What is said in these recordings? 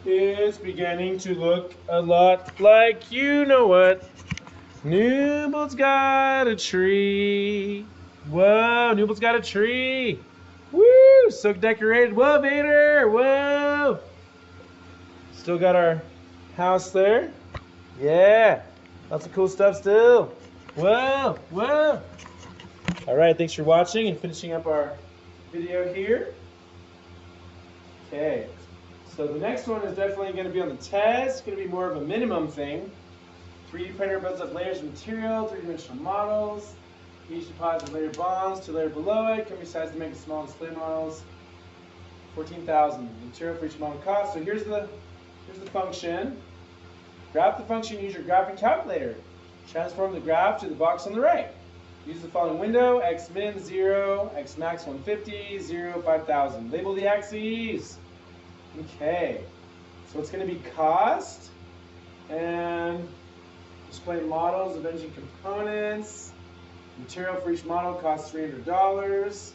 It's beginning to look a lot like you know what. Nooble's got a tree. Whoa, Nooble's got a tree. Woo, so decorated. Whoa, Vader. Whoa. Still got our house there. Yeah, lots of cool stuff still. Whoa, whoa. All right, thanks for watching and finishing up our video here. Okay, so the next one is definitely going to be on the test. It's going to be more of a minimum thing. 3D printer builds up layers of material, three-dimensional models. Each deposit layer bonds to layer below it. Can be sized to make small display models. 14,000. Material for each model cost. So here's the function. Graph the function. Use your graphing calculator. Transform the graph to the box on the right. Use the following window: x min 0, x max 150, 0, 5,000. Label the axes. Okay, so it's going to be cost and display models of engine components. Material for each model costs $300.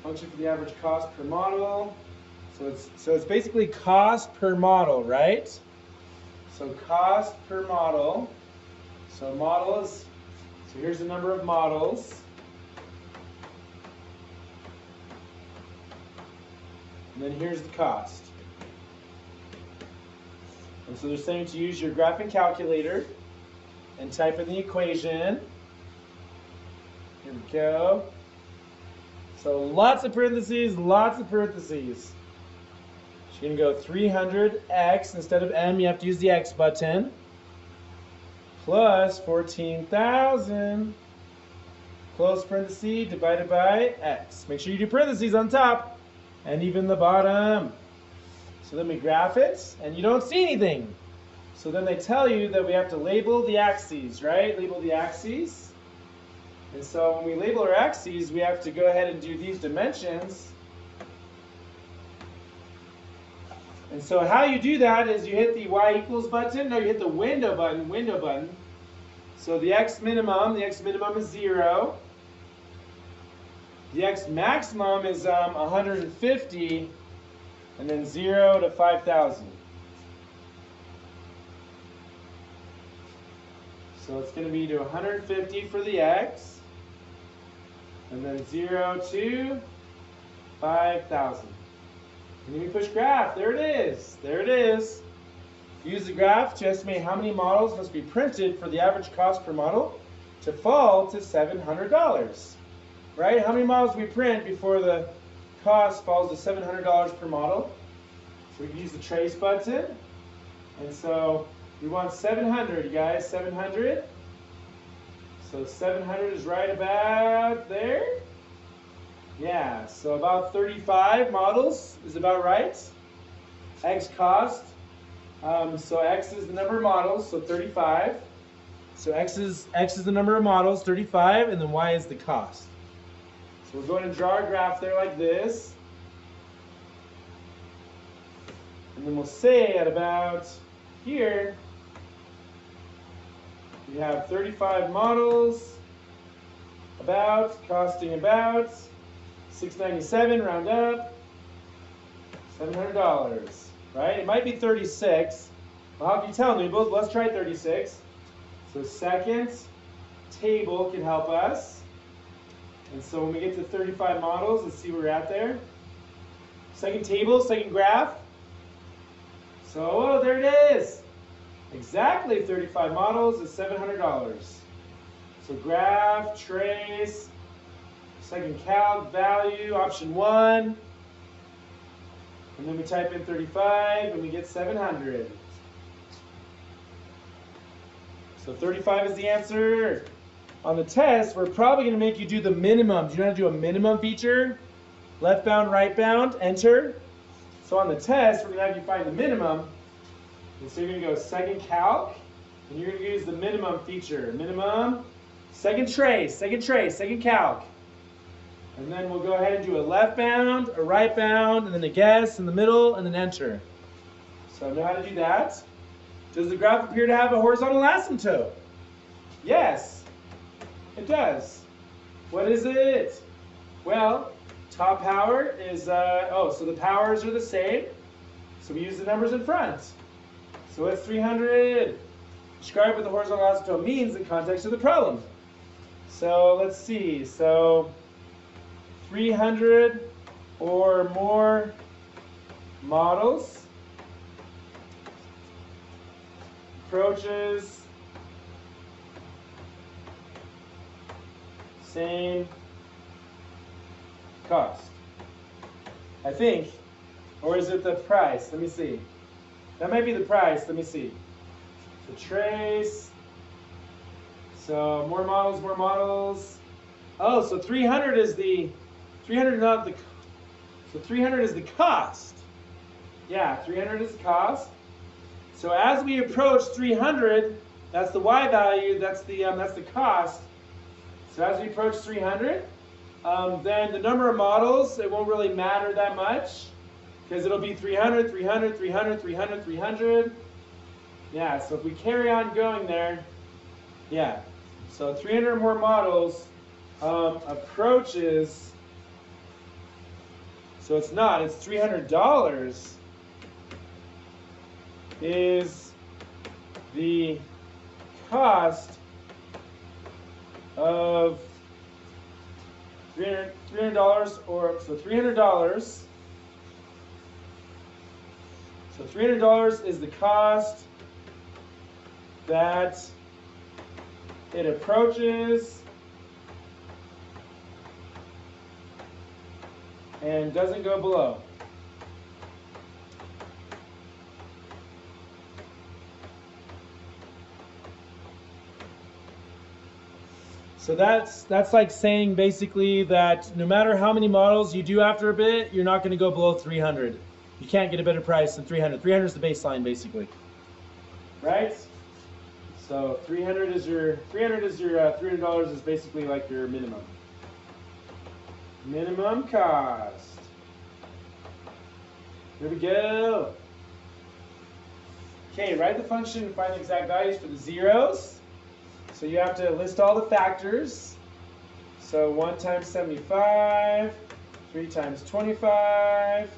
Function for the average cost per model. So it's basically cost per model, right? So cost per model. So models. So here's the number of models. And then here's the cost. And so they're saying to use your graphing calculator and type in the equation. Here we go. So lots of parentheses, lots of parentheses. So you're going to go 300x. Instead of m, you have to use the x button. Plus 14,000. Close parenthesis divided by x. Make sure you do parentheses on top and even the bottom. So then we graph it, and you don't see anything. So then they tell you that we have to label the axes, right? Label the axes. And so when we label our axes, we have to go ahead and do these dimensions. And so how you do that is you hit the y equals button. No, you hit the window button, So the x minimum is 0. The x maximum is 150, and then 0 to 5,000. So it's going to be to 150 for the x, and then 0 to 5,000. And then we push graph. There it is. There it is. Use the graph to estimate how many models must be printed for the average cost per model to fall to $700. Right? How many models do we print before the cost falls to $700 per model? So we can use the trace button. And so we want 700, you guys. 700. So 700 is right about there. Yeah, so about 35 models is about right. X cost. So X is the number of models, so 35. So X is the number of models, 35, and then Y is the cost. So we're going to draw a graph there like this. And then we'll say at about here, we have 35 models, costing about $697, round up, $700, right? It might be 36. Well, how can you tell me? Both. Let's try 36. So second table can help us. And so when we get to 35 models, let's see where we're at there. Second table, second graph. So, oh, there it is. Exactly 35 models is $700. So graph, trace, second calc, value, option 1. And then we type in 35 and we get 700. So 35 is the answer. On the test, we're probably going to make you do the minimum. Do you know how to do a minimum feature? Left bound, right bound, enter. So on the test, we're going to have you find the minimum. And so you're going to go second calc, and you're going to use the minimum feature. Minimum, second trace, second calc. And then we'll go ahead and do a left bound, a right bound, and then a guess in the middle, and then enter. So I know how to do that. Does the graph appear to have a horizontal asymptote? Yes, it does. What is it? Well, top power is, so the powers are the same. So we use the numbers in front. So what's 300? Describe what the horizontal asymptote means in the context of the problem. So let's see. So 300 or more models, approaches, same cost. I think. Or is it the price? Let me see. That might be the price. Let me see. So trace. So more models, more models. Oh, so 300 is the, 300 not the, so 300 is the cost. Yeah, 300 is the cost. So as we approach 300, that's the Y value, that's the cost. So as we approach 300, then the number of models, it won't really matter that much because it'll be 300, 300, 300, 300, 300. Yeah, so if we carry on going there, yeah. So 300 more models approaches, so it's not, it's $300 is the cost of $300 or so $300. So $300 is the cost that it approaches and doesn't go below. So that's like saying basically that no matter how many models you do after a bit, you're not going to go below 300. You can't get a better price than 300. 300 is the baseline basically. Right? So $300 is your $300 is basically like your minimum. Minimum cost. Here we go. Okay, write the function and find the exact values for the zeros. So you have to list all the factors. So 1 times 75, 3 times 25,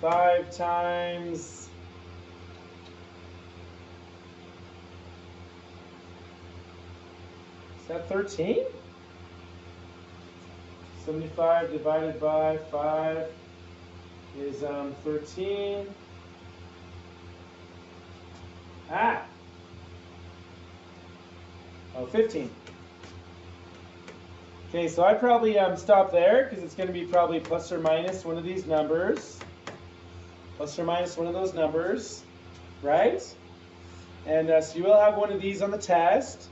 5 times is that 13? 75 divided by 5 is 13. Oh, 15. Okay, so I probably stop there because it's going to be probably plus or minus one of these numbers. Plus or minus one of those numbers, right? And so you will have one of these on the test.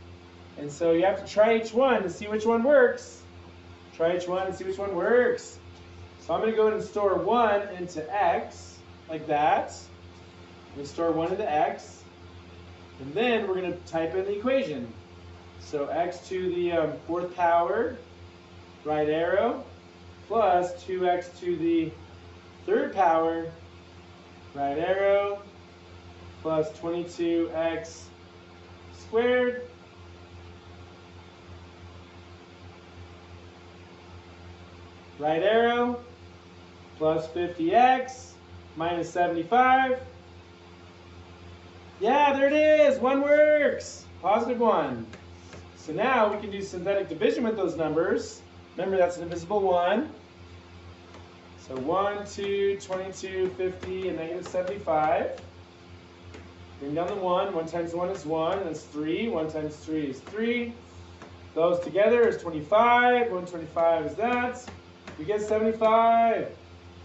And so you have to try each one to see which one works. Try each one and see which one works. So I'm going to go ahead and store 1 into x, like that. I'm going to store 1 into x. And then we're going to type in the equation. So x to the 4th power, right arrow, plus 2x to the 3rd power, right arrow, plus 22x squared, right arrow, plus 50x minus 75. Yeah, there it is. 1 works. Positive 1. So now we can do synthetic division with those numbers. Remember, that's an divisible 1. So 1, 2, 22, 50, and negative 75. Bring down the 1. 1 times 1 is 1. That's 3. 1 times 3 is 3. Those together is 25. 125 is that. We get 75.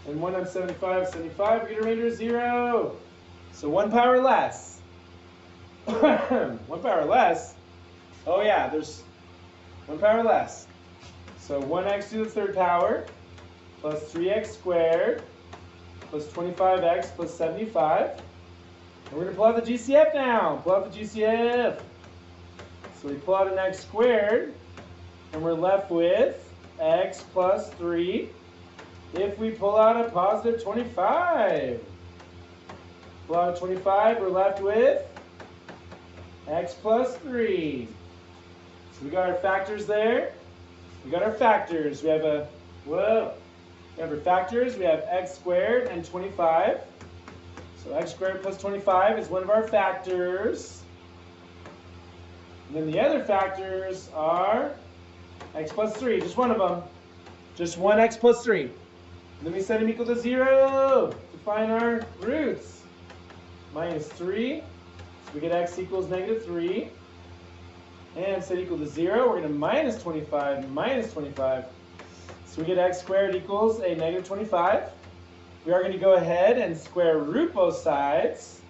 And 1 times 75 is 75. We get a remainder of 0. So 1 power less. 1 power less. Oh yeah, there's 1 power less. So 1x to the 3rd power plus 3x squared plus 25x plus 75. And we're going to pull out the GCF now. Pull out the GCF. So we pull out an x squared, and we're left with x plus 3. If we pull out a positive 25, pull out a 25, we're left with x plus 3. So we got our factors there. We got our factors. We have a, we have our factors. We have x squared and 25. So x squared plus 25 is one of our factors. And then the other factors are x plus 3, just one of them. Just one x plus 3. And then we set them equal to 0 to find our roots. Minus 3, so we get x equals negative 3. And set equal to 0, we're going to minus 25, minus 25. So we get x squared equals a negative 25. We are going to go ahead and square root both sides.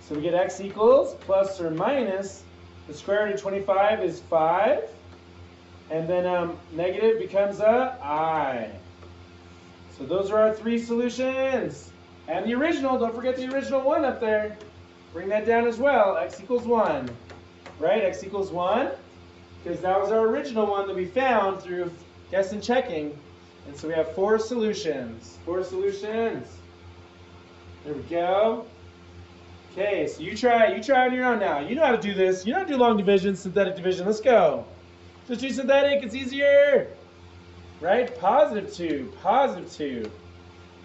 So we get x equals plus or minus. The square root of 25 is 5. And then negative becomes a I. So those are our 3 solutions. And the original, don't forget the original 1 up there. Bring that down as well, x equals 1. Right, x equals 1, because that was our original one that we found through guess and checking. And so we have 4 solutions. 4 solutions. There we go. Okay, so you try on your own now. You know how to do this. You know how to do long division, synthetic division. Let's go. Just do synthetic, it's easier. Right, positive 2, positive 2.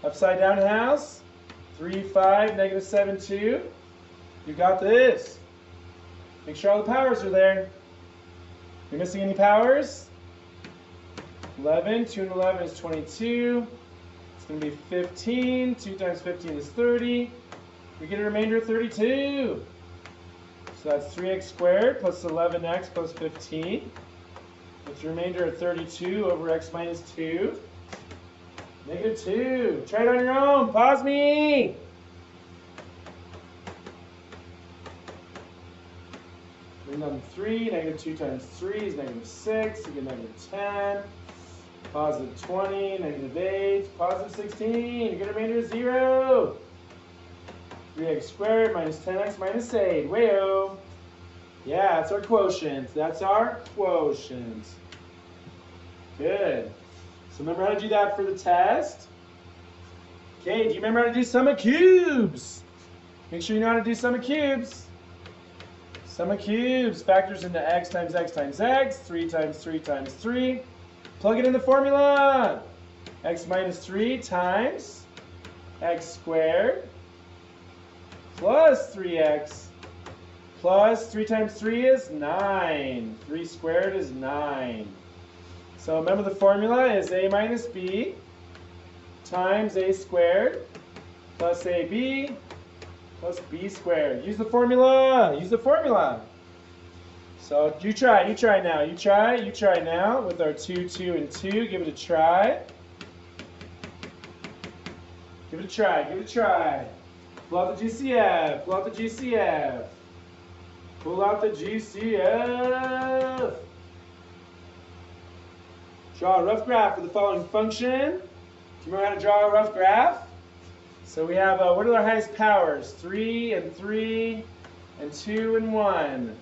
Upside down house, 3, 5, negative 7, 2. You got this. Make sure all the powers are there. You missing any powers? 11, 2 and 11 is 22. It's going to be 15. 2 times 15 is 30. We get a remainder of 32. So that's 3x squared plus 11x plus 15. It's a remainder of 32 over x minus 2. Negative 2. Try it on your own. Pause me. Number 3, negative 2 times 3 is negative 6. You get negative 10. Positive 20, negative 8, positive 16. You get a remainder of 0. 3x squared minus 10x minus 8. Way-o. Yeah, that's our quotient. That's our quotient. Good. So remember how to do that for the test? Okay, do you remember how to do sum of cubes? Make sure you know how to do sum of cubes. Sum of cubes factors into x times x times x, 3 times 3 times 3. Plug it in the formula. X minus 3 times x squared plus 3x plus 3 times 3 is 9. 3 squared is 9. So remember the formula is a minus b times a squared plus ab plus b squared. Use the formula. Use the formula. So you try now. You try now with our 2, 2, and 2. Give it a try. Give it a try. Give it a try. Pull out the GCF. Pull out the GCF. Pull out the GCF. Draw a rough graph for the following function. Do you remember how to draw a rough graph? So we have, what are our highest powers? 3 and 3 and 2 and 1.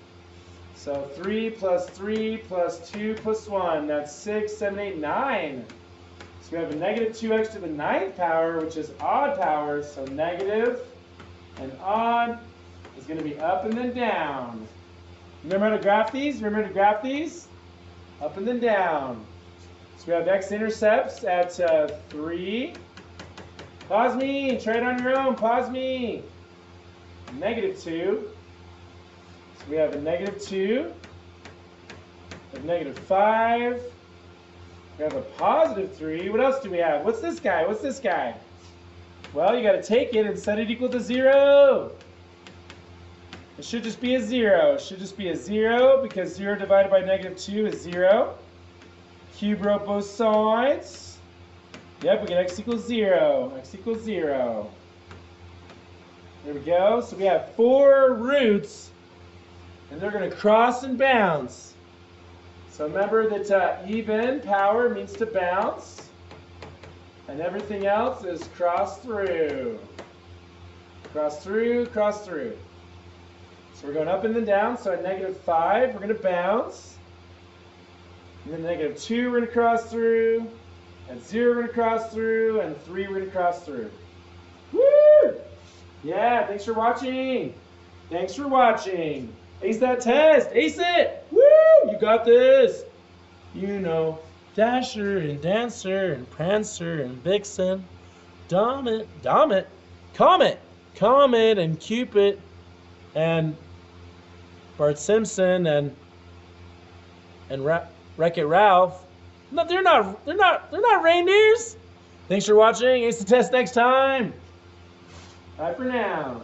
So 3 plus 3 plus 2 plus 1. That's 6, 7, 8, 9. So we have a negative 2x to the 9th power, which is odd powers. So negative and odd is going to be up and then down. Remember how to graph these? Remember to graph these? Up and then down. So we have x-intercepts at 3. Pause me. Try it on your own. Pause me. Negative 2. So we have a negative 2. We have negative 5. We have a positive 3. What else do we have? What's this guy? What's this guy? Well, you got to take it and set it equal to 0. It should just be a 0. It should just be a 0 because 0 divided by negative 2 is 0. Cube root both sides. Yep, we get x equals 0. X equals 0. There we go. So we have 4 roots, and they're going to cross and bounce. So remember that even power means to bounce, and everything else is cross through. Cross through, cross through. So we're going up and then down. So at negative 5, we're going to bounce. And then negative 2, we're going to cross through. At 0, we're going to cross through. And 3, we're going to cross through. Woo! Yeah, thanks for watching. Thanks for watching. Ace that test. Ace it. Woo! You got this. You know, Dasher and Dancer and Prancer and Vixen. Comet. Comet and Cupid and Bart Simpson and Wreck-It Ralph. No, they're not reindeers. Thanks for watching. Ace the test next time. Bye for now.